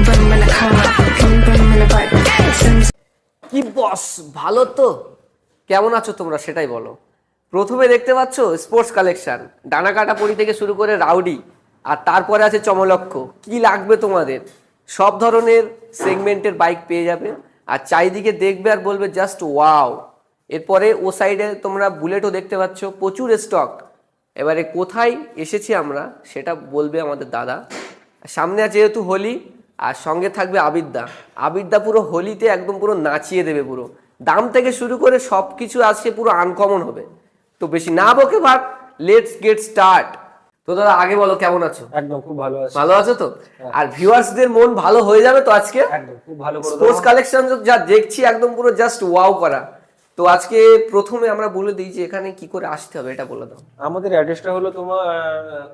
bum when I come up, boom bum when I vibe. কি বস, ভালো তো? কেমন আছো তোমরা সেটাই বলো। প্রথমে দেখতে পাচ্ছ স্পোর্টস কালেকশন, ডানা কাটা পরি থেকে শুরু করে রাউডি, আর তারপরে আছে চমলক্ষ। কি লাগবে তোমাদের? সব ধরনের সেগমেন্টের বাইক পেয়ে যাবে, আর চারিদিকে দেখবে আর বলবে জাস্ট ওয়াও। এরপরে ও সাইডে তোমরা বুলেটও দেখতে পাচ্ছ, প্রচুর স্টক। এবারে কোথায় এসেছি আমরা সেটা বলবে আমাদের দাদা। সামনে আছে যেহেতু হোলি, আর সঙ্গে থাকবে আবিরদা। আবিরদা পুরো হোলিতে একদম পুরো নাচিয়ে দেবে পুরো। দাম থেকে শুরু করে সব কিছু আজকে পুরো আনকমন হবে। তো বেশি না বকে ভাট, লেটস গেট স্টার্ট। তো দাদা আগে বলো কেমন আছো? একদম খুব ভালো আছে। ভালো আছো তো? আর ভিউয়ার্সদের মন ভালো হয়ে যাবে তো আজকে। একদম খুব ভালো করে স্পোর্টস কালেকশন যা দেখছি একদম পুরো জাস্ট ওয়াও করা। তো আজকে প্রথমে আমরা বলে দিই যে এখানে কি করে আসতে হবে, এটা বলে দাও। আমাদের অ্যাড্রেসটা হলো তোমার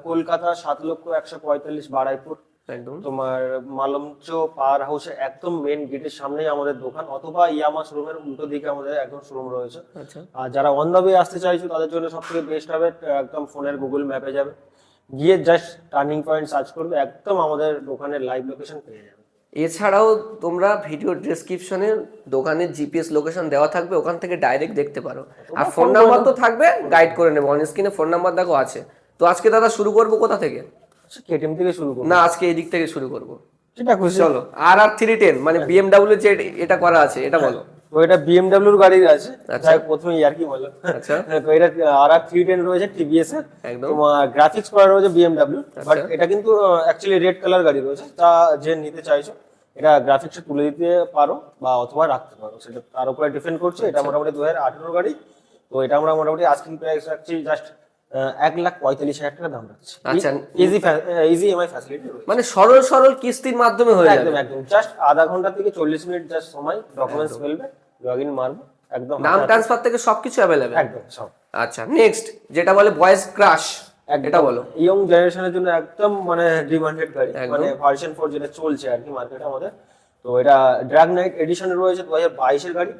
কলকাতা 7,145 বারাইপুর। একদম তোমার মালঞ্চ পাওয়ার হাউসের একদম মেন গেটের সামনেই আমাদের দোকান, অথবা ইয়ামা শোরুমের উল্টো দিকে আমাদের একদম শোরুম রয়েছে। আচ্ছা, আর যারা অন দ্য ওয়ে আসতে চাইছো তাদের জন্য সবথেকে বেস্ট হবে একদম ফোনের গুগল ম্যাপে যাবে, গিয়ে জাস্ট টার্নিং পয়েন্ট সার্চ করবে, একদম আমাদের দোকানের লাইভ লোকেশন পেয়ে যাবে। এছাড়াও তোমরা ভিডিও ডেসক্রিপশনে দোকানের জিপিএস লোকেশন দেওয়া থাকবে, ওখান থেকে ডাইরেক্ট দেখতে পারো। আর ফোন নাম্বার তো থাকবে, গাইড করে নেবো। অন স্ক্রিনে ফোন নাম্বার দেখো আছে। তো আজকে দাদা শুরু করবো কোথা থেকে? কেটিএম থেকে শুরু করবো না, আজকে এই দিক থেকে শুরু করবো। সেটা খুশি। চলো, আর 310 মানে বিএমডব্লিউ যে এটা করা আছে এটা বলো। তো এটা বিএমডব্লিউর গাড়ির আছে। আচ্ছা। প্রথমে আর কি বলো। আচ্ছা, তো এটা আর310 রয়েছে টিভিএস এর, একদম। তোমার গ্রাফিক্স করা রয়েছে বিএমডব্লিউ, বাট আচ্ছা। এটা কিন্তু অ্যাকচুয়ালি রেড কালার গাড়ি রয়েছে। তা যে নিতে চাইছো এটা গ্রাফিক্স তুলে দিতে পারো বা অথবা রাখতে পারো, সেটা তার উপরে ডিপেন্ড করছে। এটা মোটামুটি 2018 গাড়ি। তো এটা আমরা মোটামুটি আস্কিং প্রাইস রাখছি জাস্ট 1,45,000 টাকা দাম রাখছি। আচ্ছা। ইজি ইএমআই ফ্যাসিলিটি রয়েছে। মানে সরল সরল কিস্তির মাধ্যমে হয়ে যাবে। একদম একদম জাস্ট আধা ঘন্টা থেকে 40 মিনিট জাস্ট সময়, ডকুমেন্টস ফেলবে, লগইন মারবো, একদম নাম ট্রান্সফার থেকে সবকিছু অ্যাভেলেবেল। একদম সব। আচ্ছা, নেক্সট যেটা বলে বয়েজ ক্রাশ, এটা বলো। ইয়ং জেনারেশনের জন্য একদম মানে ডিমান্ডেড গাড়ি, একদম। মানে ভার্সন 4 যেটা চলছে আর কি মার্কেটে আমাদের। তো এটা ড্রাগ নাইট এডিশন রয়েছে 2022 এর গাড়ি।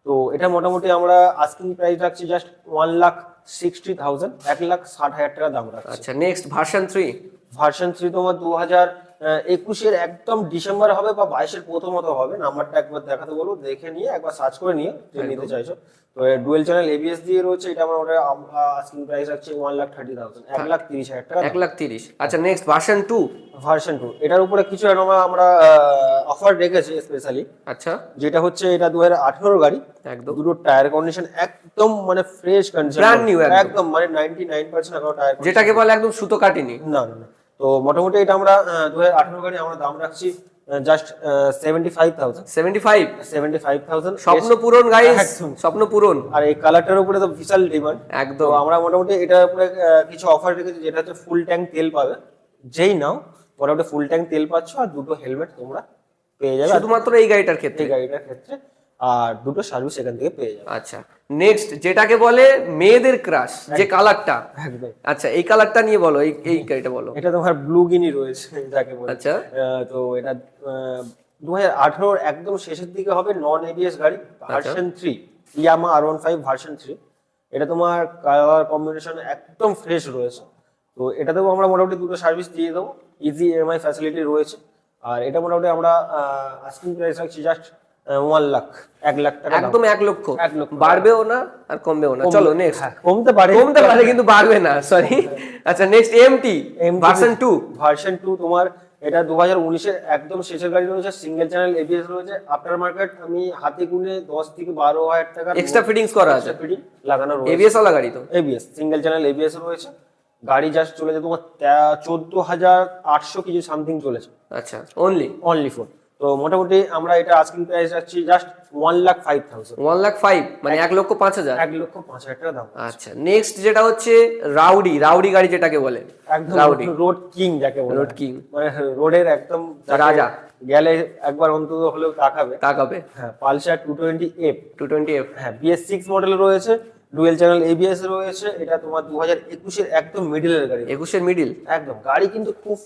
তো এটা মোটামুটি আমরা আস্কিং প্রাইস রাখছি জাস্ট 1,60,000, 1,60,000 টাকা দাম রাখছি। আচ্ছা, নেক্সট ভার্সন 3। ভার্সন 3 তোমার 2021 এর একদম ডিসেম্বর হবে বা 22 এর প্রথমত হবে। নাম্বারটা একবার দেখাতে বলবো, দেখে নিয়ে একবার সার্চ করে নিয়ে যে নিতে চাইছো। তো ডুয়েল চ্যানেল এবিএস দিয়ে রয়েছে। এটা আমরা আস্কিং প্রাইস রাখছি 1,30,000, 1,30,000 টাকা। 1,30,000। আচ্ছা, নেক্সট ভার্সন 2। ভার্সন 2 এটার উপরে কিছু আমরা অফার রেখেছি স্পেশালি। আচ্ছা, যেটা হচ্ছে এটা 2018 গাড়ি, একদম দুটো টায়ার কন্ডিশন একদম মানে ফ্রেশ কন্ডিশন, Brand new একদম মানে 99% এখনো টায়ার, যেটাকে বলে একদম সুতো কাটিনি। না না না। তো মোটামুটি এটা আমরা 2018 গাড়ি আমরা দাম রাখছি জাস্ট 75,000। 75,000 স্বপ্ন পূরণ গাইস, একদম। স্বপ্ন পূরণ। আর এই কালারটার উপরে তো বিশাল ডিমান্ড। তো একদম। আমরা মোটামুটি এটার উপরে কিছু অফার রেখেছি, যেটা হচ্ছে ফুল ট্যাঙ্ক তেল পাবে যেই নাও, মোটামুটি ফুল ট্যাঙ্ক তেল পাচ্ছ, আর দুটো হেলমেট তোমরা পেয়ে যাবে শুধুমাত্র এই গাড়িটার ক্ষেত্রে। এই গাড়িটার ক্ষেত্রে, আর দুটো সার্ভিস এখান থেকে পেয়ে যাবে। আচ্ছা, নেক্সট যেটাকে বলে মেয়েদের ক্রাশ, যে কালারটা। একদম। আচ্ছা, এই কালারটা নিয়ে বলো, এই গাড়িটা বলো। এটা তোমার ব্লু গিনি রয়েছে যাকে বলে। আচ্ছা। তো এটা 2018 একদম শেষের দিকে হবে, নন এবিএস গাড়ি, ভার্সন 3, ইয়ামা R15 ভার্সন 3। এটা তোমার কালার কম্বিনেশন একদম ফ্রেশ রয়েছে। তো এটাতেও আমরা মোটামুটি দুটো সার্ভিস দিয়ে দেবো, ইজি ইএমআই ফ্যাসিলিটি রয়েছে। আর এটা মোটামুটি আমরা আস্কিং প্রাইস রাখছি জাস্ট 1,00,000 টাকা। একদম 1 লক্ষ। 1 লক্ষ বাড়বেও না আর কমবেও না। চলো নেক্সট। কমতে পারে, কমতে পারে কিন্তু বাড়বে না, সরি। আচ্ছা, নেক্সট এমটি ভার্সন 2। ভার্সন 2 তোমার এটা 2019 এর একদম শেষের গাড়ি রয়েছে, সিঙ্গেল চ্যানেল এবিএস রয়েছে। আফটার মার্কেট আমি হাতে গুনে 10 থেকে 12,000 টাকা এক্সট্রা ফিটিংস করা আছে, ফিটিং লাগানো রয়েছে। এবিএস ওয়ালা গাড়ি তো। এবিএস সিঙ্গেল চ্যানেল এবিএস রয়েছে। গাড়ি জাস্ট চলেছে তোমার 14,800 কিছু সামথিং চলেছে। আচ্ছা, অনলি 4। তো মোটামুটি আমরা এটা আস্কিং প্রাইস রাখছি জাস্ট 1,05,000। 1,05,000 মানে 1,05,000। 1,05,000 টাকা দাম। আচ্ছা, নেক্সট যেটা হচ্ছে রাউডি গাড়ি যেটাকে বলে। একদম রাউডি রোড কিং যাকে বলে, রোড কিং মানে রোডের একদম রাজা। গেলে একবার অন্তত হলেও তাকাবে। হ্যাঁ, পালসার 220F। 220F। হ্যাঁ, BS6 মডেল রয়েছে, ডুয়েল চ্যানেল এবিএস রয়েছে। এটা তোমার 2021 এর একদম মিডলের গাড়ি। 21 এর মিডিল। একদম গাড়ি কিন্তু খুব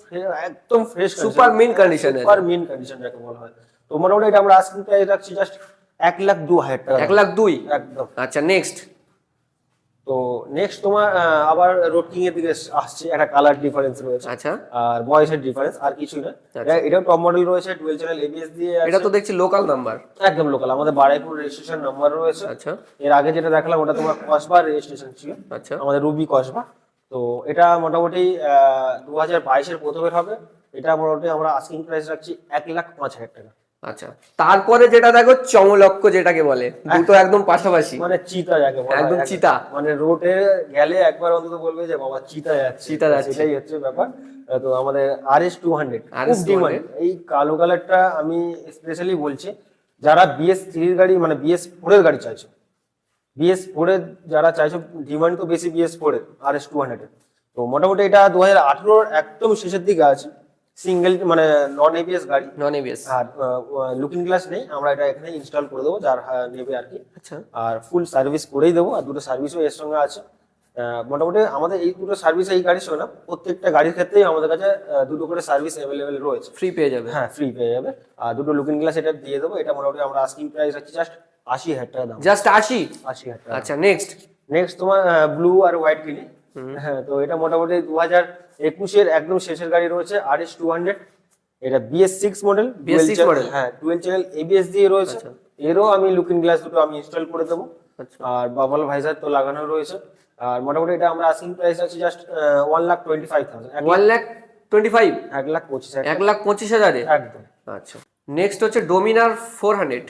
একদম ফ্রেশ, সুপার মিন কন্ডিশনে। সুপার মিন কন্ডিশন যাকে বলা হয়। তো মোটামুটি এটা আমরা আস্কিং প্রাইস রাখছি জাস্ট 1,02,000 টাকা। 1,02,000 একদম। আচ্ছা, নেক্সট তো নেক্সট তোমার আবার রোড কিং এর দিকে আসছে, একটা কালার ডিফারেন্স রয়েছে আচ্ছা আর বয়সের ডিফারেন্স, আর কিছুই না। এটাও টপ মডেল রয়েছে, ডুয়েল চ্যানেল এবিএস দিয়ে এটা তো দেখছি লোকাল নাম্বার। একদম লোকাল, আমাদের বারাইপুর রেজিস্ট্রেশন নাম্বার রয়েছে। আচ্ছা এর আগে যেটা দেখালাম ওটা তোমার কসবা রেজিস্ট্রেশন ছিল, আচ্ছা আমাদের রুবি কসবা। তো এটা মোটামুটি 2022-এর প্রথমের হবে। এটা মোটামুটি আমরা আস্কিং প্রাইস রাখছি 1,05,000 টাকা। আচ্ছা, তারপরে যেটা দেখো চমলক্ষ যেটাকে বলে, দুটো একদম পাশাপাশি, মানে চিতা যাকে বলা হয়, একদম চিতা। মানে রোডে গেলে একবার অন্তত বলবে যে বাবা চিতা যাচ্ছে, চিতা যাচ্ছে। সেটাই হচ্ছে ব্যাপার। তো আমাদের RS200 খুব RS200 ডিমান্ড। এই কালো কালারটা আমি স্পেশালি বলছি, যারা BS3 এর গাড়ি মানে BS4 এর গাড়ি চাইছো, BS4 এর যারা চাইছো, ডিমান্ড তো বেশি BS4 এর RS200 এর। তো মোটামুটি এটা 2018-র একদম শেষের দিকে আছে, সিঙ্গেল মানে নন এবিএস গাড়ি, non ABS. Are looking glass নেই, আমরা এটা এখানে ইনস্টল করে দেবো যার নেবে আর কি। আচ্ছা আর ফুল সার্ভিস করেই দেবো, আর দুটো সার্ভিসও এর সঙ্গে আছে। মোটামুটি আমাদের এই দুটো সার্ভিস এই গাড়ির সঙ্গে না, প্রত্যেকটা গাড়ির ক্ষেত্রেই আমাদের কাছে দুটো করে সার্ভিস অ্যাভেলেবেল রয়েছে। ফ্রি পেয়ে যাবে। হ্যাঁ ফ্রি পেয়ে যাবে। আর দুটো লুকিং গ্লাস এটা দিয়ে দেবো। এটা মোটামুটি আমরা আস্কিং প্রাইস রাখছি জাস্ট 80,000 টাকা দাম। জাস্ট 80? 80,000 টাকা। আচ্ছা নেক্সট। নেক্সট তোমার ব্লু আর হোয়াইট কিনি। হ্যাঁ, তো এটা মোটামুটি 2021-এর একদম শেষের গাড়ি রয়েছে, RS200। এটা BS6 মডেল, BS6 মডেল। হ্যাঁ ডুয়েল চ্যানেল এবিএস দিয়ে রয়েছে। এরও আমি লুকিং গ্লাস দুটো আমি ইনস্টল করে দেবো। আচ্ছা আর বাবল ভাইজার তো লাগানো রয়েছে। আর মোটামুটি এটা আমরা আস্কিং প্রাইস আছে জাস্ট 1,25,000। 1,25,000? 1,25,000 1,25,000 একদম। আচ্ছা নেক্সট হচ্ছে ডোমিনার 400।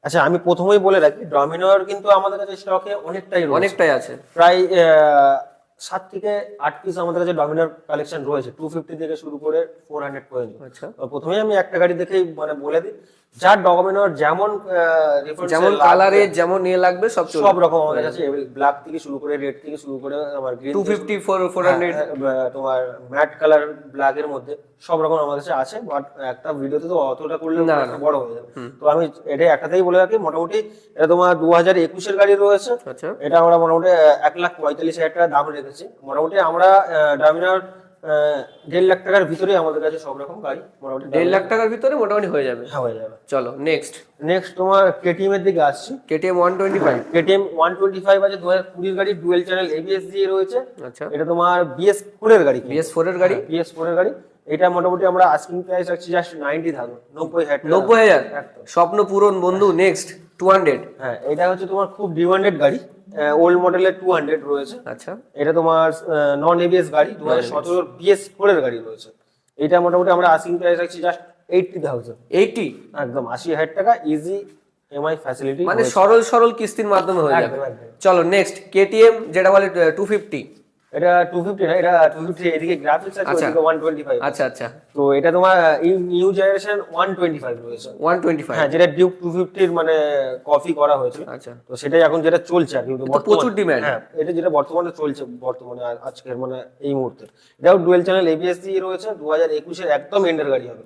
আচ্ছা আমি প্রথমেই বলে রাখি, ডমিনার কিন্তু আমাদের কাছে স্টকে অনেকটাই রয়েছে, অনেকটাই আছে। প্রায় 7 থেকে 8 পিস আমাদের কাছে ডমিনার কালেকশন রয়েছে, 250 থেকে শুরু করে 400 পর্যন্ত। আচ্ছা তো প্রথমেই আমি একটা গাড়ি দেখেই মানে বলে দিই, যার ডমিনার যেমন যেমন কালারে যেমন নিয়ে লাগবে সব চলবে। সব রকম আমাদের কাছে ব্ল্যাক থেকে শুরু করে রেড থেকে শুরু করে আমার গ্রিন 250 400 তোমার ম্যাট কালার ব্ল্যাক এর মধ্যে সব রকম আমার কাছে আছে। বাট একটা ভিডিওতে তো অতটা করলে না, একটা বড় হয়ে যাবে। তো আমি এটা একটাতেই বলে রাখি, মোটামুটি এটা তোমার 2021-এর গাড়ি রয়েছে। আচ্ছা এটা আমরা মোটামুটি 1,45,000 টাকা দাম রেখেছি। মোটামুটি আমরা ডমিনার 1.5 লাখ টাকার ভিতরে আমাদের কাছে সব রকম গাড়ি মোটামুটি 1.5 লাখ টাকার ভিতরে মোটামুটি হয়ে যাবে। হ্যাঁ হয়ে যাবে। চলো নেক্সট। নেক্সট তোমার কেটিএম এর দিকে আসছি। KTM 125। কেটিএম 125 আছে 2020 এর গাড়ি, ডুয়েল চ্যানেল এবিএস দিয়ে রয়েছে। আচ্ছা এটা তোমার BS4 এর গাড়ি। BS4 এর গাড়ি। BS4 এর গাড়ি। এটা মোটামুটি আমরা আস্কিং প্রাইস রাখছি জাস্ট 90,000, 90,000 টাকা। 90,000 একদম। স্বপ্ন পূরণ বন্ধু। নেক্সট 200। হ্যাঁ এটা হচ্ছে তোমার খুব ডিমান্ডেড গাড়ি, ওল্ড মডেলের 200 রয়েছে। আচ্ছা এটা তোমার নন এবিএস গাড়ি, 2017 BS4 এর গাড়ি রয়েছে। এটা মোটামুটি আমরা আস্কিং প্রাইস রাখছি জাস্ট 80,000। 80? একদম 80,000 টাকা, ইজি এমআই ফ্যাসিলিটি, মানে সরল সরল কিস্তির মাধ্যমে হয়ে যাবে। একদম, একদম। চলো নেক্সট KTM যেটা বলে 250। এটা 250 না, এটা 250 এদিকে গ্রাফিক্স আছে, আচ্ছা। ওদিকে 125। আচ্ছা আচ্ছা তো এটা তোমার নিউ জেনারেশন 125 রয়েছে। 125। হ্যাঁ যেটা ডিউক 250 এর মানে কপি করা হয়েছিল। আচ্ছা তো সেটাই এখন যেটা চলছে আর কি প্রচুর ডিমান্ড। হ্যাঁ এটা যেটা বর্তমানে চলছে, বর্তমানে আজকের মানে এই মুহূর্তে। এটাও ডুয়েল চ্যানেল এবিএস দিয়ে রয়েছে, 2021-এর একদম এন্ডের গাড়ি হবে,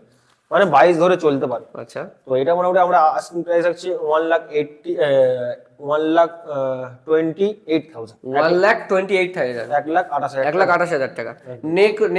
মানে 22 ধরে চলতে পারে। আচ্ছা তো এটা মোটামুটি আমরা আস্কিং প্রাইস রাখছি 1,28,000। 1,28,000। 1,28,000। 1,28,000 টাকা।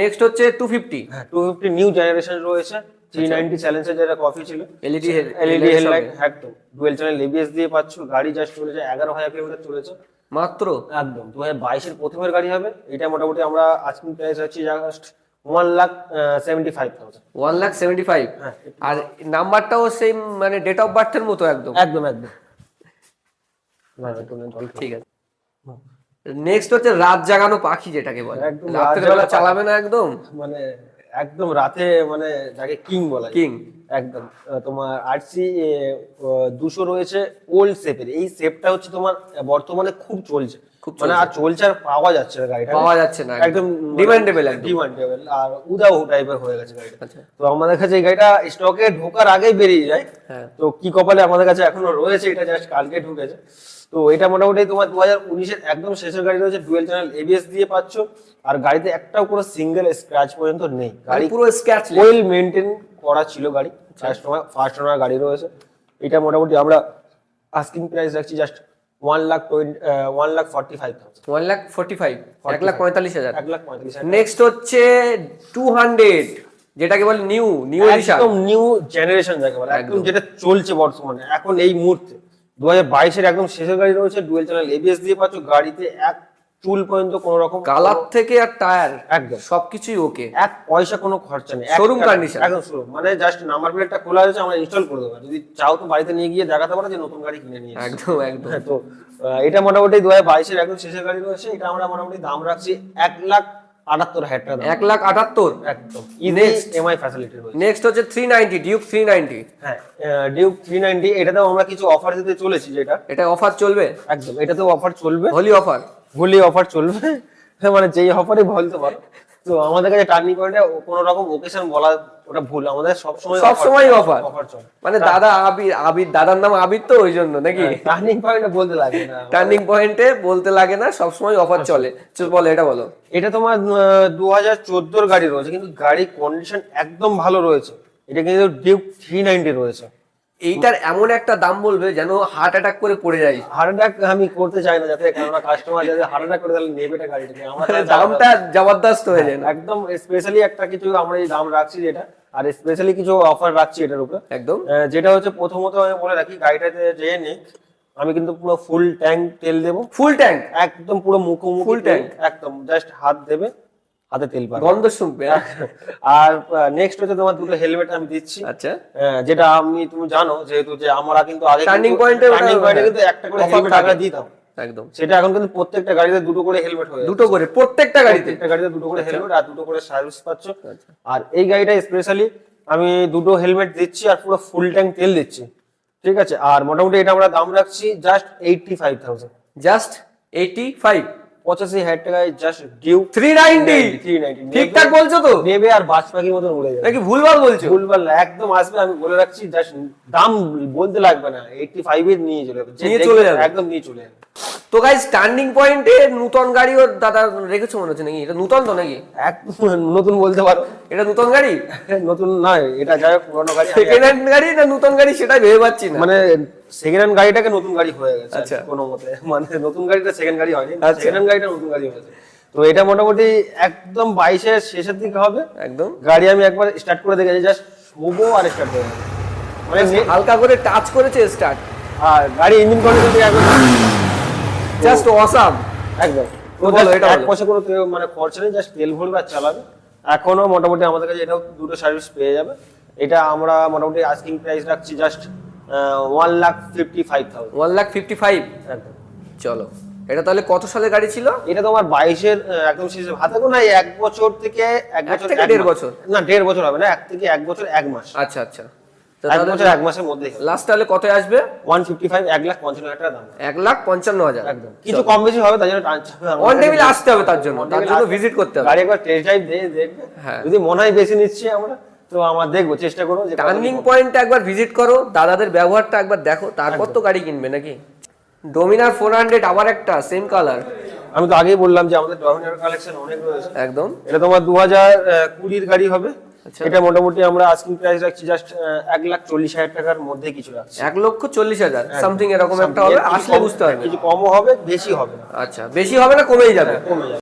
নেক্সট হচ্ছে 250। হ্যাঁ 250 নিউ জেনারেশন রয়েছে, 390 চ্যালেঞ্জের যেটা কপি ছিল, LED এলইডি হেডলাইট, একদম ডুয়েল চ্যানেল এবিএস দিয়ে পাচ্ছ। গাড়ি জাস্ট চলেছে 11,000 কিলোমিটার চলেছে মাত্র। একদম। 2022-এর প্রথমের গাড়ি হবে এটা। মোটামুটি আমরা আস্কিং প্রাইস রাখছি জাস্ট 1,75,000। 1,75,000। হ্যাঁ। আর নাম্বারটাও সেম, মানে ডেট অফ বার্থের মতো একদম। একদম একদম। ঠিক আছে। নেক্সট হচ্ছে রাত জাগানো পাখি যেটাকে বলে, একদম রাতের রাত বেলা জাগানো চালাবে না একদম, মানে একদম রাতে মানে যাকে কিং বলা যায়। কিং। একদম। তোমার আরসি 200 রয়েছে ওল্ড শেপের। এই শেপটা হচ্ছে তোমার বর্তমানে খুব চলছে, খুব মানে আর চলছে আর পাওয়া যাচ্ছে না গাড়িটা, পাওয়া যাচ্ছে না একদম ডিমান্ডেবল। ডিমান্ডেবল আর উদাও টাইপের হয়ে গেছে গাড়িটা। আচ্ছা তো আমাদের কাছে এই গাড়িটা স্টকে ঢোকার আগেই বেরিয়ে যায়। হ্যাঁ। তো কি কপালে আমাদের কাছে এখনো রয়েছে, এটা জাস্ট কালকে ঢুকেছে। তো এটা মোটামুটি তোমার 2019-এর একদম শেষের গাড়ি রয়েছে, ডুয়েল চ্যানেল এবিএস দিয়ে পাচ্ছ। আর গাড়িতে একটাও কোনো সিঙ্গেল স্ক্র্যাচ পর্যন্ত নেই। গাড়ি পুরো স্ক্র্যাচ ওয়েল মেইনটেইন করা ছিল গাড়ি। ফার্স্ট ওনার গাড়ি রয়েছে। এটা মোটামুটি আমরা আস্কিং প্রাইস রাখছি জাস্ট 1,45,000। 1,45,000, 1,45,000। 1,45,000। নেক্সট হচ্ছে 200 যেটাকে বলে নিউ এডিশন, একদম নিউ জেনারেশন যাকে বলে, একদম যেটা চলছে বর্তমানে এখন এই মুহূর্তে। 2022-এর একদম শেষের গাড়ি রয়েছে, ডুয়েল চ্যানেল এবিএস দিয়ে পাচ্ছ। গাড়িতে এক চুল পর্যন্ত কোনো রকম কালার থেকে আর টায়ার একদম সবকিছুই ওকে, এক পয়সা কোনো খরচা নেই, Showroom condition। একদম শোরুম, মানে জাস্ট নাম্বার প্লেটটা খোলা হয়েছে, আমরা ইনস্টল করে দেবো। যদি চাও তো বাড়িতে নিয়ে গিয়ে দেখাতে পারো যে নতুন গাড়ি কিনে নিয়ে এসেছি। একদম একদম। হ্যাঁ, তো এটা মোটামুটি 2022-এর একদম শেষের গাড়ি রয়েছে। এটা আমরা মোটামুটি দাম রাখছি 1,78,000 টাকা দাম। 1,78,000। একদম Next। এমআই ফ্যাসিলিটি রয়েছে। নেক্সট হচ্ছে 390 ডিউক 390। হ্যাঁ, ডিউক 390 এটাতেও আমরা কিছু অফার দিতে চলেছি, যেটা এটা অফার চলবে, একদম এটাতেও অফার চলবে, হোলি অফার। হোলি অফার চলবে। হ্যাঁ, মানে যেই অফারই বলতে পারো। তো আমাদের কাছে টার্নিং পয়েন্টে কোনো রকম ওকেশন বলা ওটা ভুল, আমাদের সবসময় অফার অফার চলে। মানে দাদা আবির দাদার নাম আবির তো ওই জন্য নাকি? টার্নিং পয়েন্টে বলতে লাগে না, টার্নিং পয়েন্টে বলতে লাগে না, সবসময় অফার চলে। চল বলো, এটা বলো। এটা তোমার 2014-র গাড়ি রয়েছে, কিন্তু গাড়ির কন্ডিশন একদম ভালো রয়েছে। এটা কিন্তু ডিউক 390 রয়েছে। এইটার এমন একটা দাম বলবে যেন হার্ট অ্যাটাক করে পড়ে যাই। হার্ট অ্যাটাক আমি করতে চাই না, যাতে কেননা কাস্টমার যাতে হার্ট অ্যাটাক করে তাহলে নেবে এটা গাড়িটাকে। আমার দামটা জবরদস্ত হয়ে যায় না? একদম স্পেশালি একটা কিছু আমরা এই দাম রাখছি যেটা, আর স্পেশালি কিছু অফার রাখছি এটার উপরে একদম। যেটা হচ্ছে প্রথমত আমি বলে রাখি, গাড়িটাতে যে নে আমি কিন্তু পুরো ফুল ট্যাঙ্ক তেল দেবো। Full tank? একদম পুরো মুখোমুখি Full tank? একদম জাস্ট হাত দেবে, হাতে তেল পাবে, গন্ধ শুনবে। আর নেক্সট হচ্ছে তোমার দুটো হেলমেট আমি দিচ্ছি। আচ্ছা, যেটা তুমি জানো যেহেতু যে আমরা কিন্তু আগে Turning point এ কিন্তু একটা করে offer হেলমেট থাকে। আগে দিতাম, একদম। সেটা এখন কিন্তু প্রত্যেকটা গাড়িতে দুটো করে হেলমেট হয়ে দুটো করে প্রত্যেকটা গাড়িতে? প্রত্যেকটা গাড়িতে দুটো করে হেলমেট আর দুটো করে সার্ভিস পাচ্ছ। আর এই গাড়িটা স্পেশালি আমি দুটো হেলমেট দিচ্ছি আর পুরো ফুল ট্যাঙ্ক তেল দিচ্ছি, ঠিক আছে। আর মোটামুটি এটা আমরা দাম রাখছি জাস্ট 85,000। জাস্ট 85? 85,000 টাকায় জাস্ট ডিউক 390? 390 ঠিকঠাক বলছো তো? নেবে আর বাজ পাখির মতন উড়ে যাবে। নাকি ভুলভাল বলছো? ভুলভাল না, একদম আসবে, আমি বলে রাখছি। জাস্ট দাম বলতে লাগবে না, 85 এর নিয়ে চলে যাবে, নিয়ে চলে যাবে। একদম নিয়ে চলে যাবে। তো গাইস, টার্নিং পয়েন্টে নতুন গাড়ি ওর দাদা রেখেছো মনে হচ্ছে নাকি? এটা নতুন তো নাকি? একদম নতুন বলতে পারো, এটা নতুন গাড়ি? নতুন নয়, এটা যাই হোক পুরোনো গাড়ি। সেকেন্ড হ্যান্ড গাড়ি না নতুন গাড়ি সেটাই ভেবে পাচ্ছি না। মানে সেকেন্ড হ্যান্ড গাড়িটাকে নতুন গাড়ি হয়ে গেছে আচ্ছা। কোনো মতে, মানে নতুন গাড়িটা সেকেন্ড গাড়ি হয়নি, আচ্ছা। সেকেন্ড হ্যান্ড গাড়িটা নতুন গাড়ি হয়েছে। তো এটা মোটামুটি একদম 22-এর শেষের দিকে হবে একদম। গাড়ি। আমি একবার স্টার্ট করে দেখেছি, জাস্ট শোবো আর স্টার্ট হয়ে যাবে, মানে হালকা করে টাচ করেছে স্টার্ট, আর গাড়ি ইঞ্জিন কন্ডিশন থেকে একদম জাস্ট অসাম। একদম। তো বলো, এটা এক বলো। পয়সা কোনো মানে খরচা নেই, জাস্ট তেল ভরবে আর চালাবে। এখনো মোটামুটি আমাদের কাছে এটাও দুটো সার্ভিস পেয়ে যাবে। এটা আমরা মোটামুটি আস্কিং প্রাইস রাখছি জাস্ট 1,55,000। 1,55,000? একদম। চলো, এটা তাহলে কত সালের গাড়ি ছিল? এটা তোমার 22-এর একদম শেষে হাতে গোনা 1 বছর থেকে 1 বছর থেকে 1.5 বছর? না, 1.5 বছর হবে না, 1 থেকে 1 বছর 1 মাস। আচ্ছা আচ্ছা। 1 বছর 1 মাসের মধ্যে লাস্ট তাহলে কত আসবে? 155, 1,55,000 টাকা দাম। 1,55,000? একদম। কিছু কম বেশি হবে, তার জন্য টানতে হবে। অন টেবিল আসতে হবে, তার জন্য ভিজিট করতে হবে। গাড়ি একবার টেস্ট ড্রাইভ দিয়ে দেখবে, হ্যাঁ। যদি মনে হয় বেশি নিচ্ছি আমরা, তো আমরা দেখবো, চেষ্টা করবো যে টার্নিং পয়েন্টে একবার ভিজিট করো, দাদাদের ব্যবহারটা একবার দেখো, তারপর তো গাড়ি কিনবে নাকি। ডোমিনার 400 আবার একটা সেম কালার। আমি তো আগেই বললাম যে আমাদের ডমিনার কালেকশন অনেক রয়েছে। একদম। এটা তোমার 2020-এর গাড়ি হবে। আচ্ছা। এটা মোটামুটি আমরা আস্কিং প্রাইস রাখছি জাস্ট 1,40,000 টাকার মধ্যে কিছু রাখছি। 1,40,000 সামথিং এরকম একটা হবে, আসলে বুঝতে পারবে। কিছু কমও হবে, বেশি হবে না। আচ্ছা, বেশি হবে না, কমেই যাবে? কমে যাবে।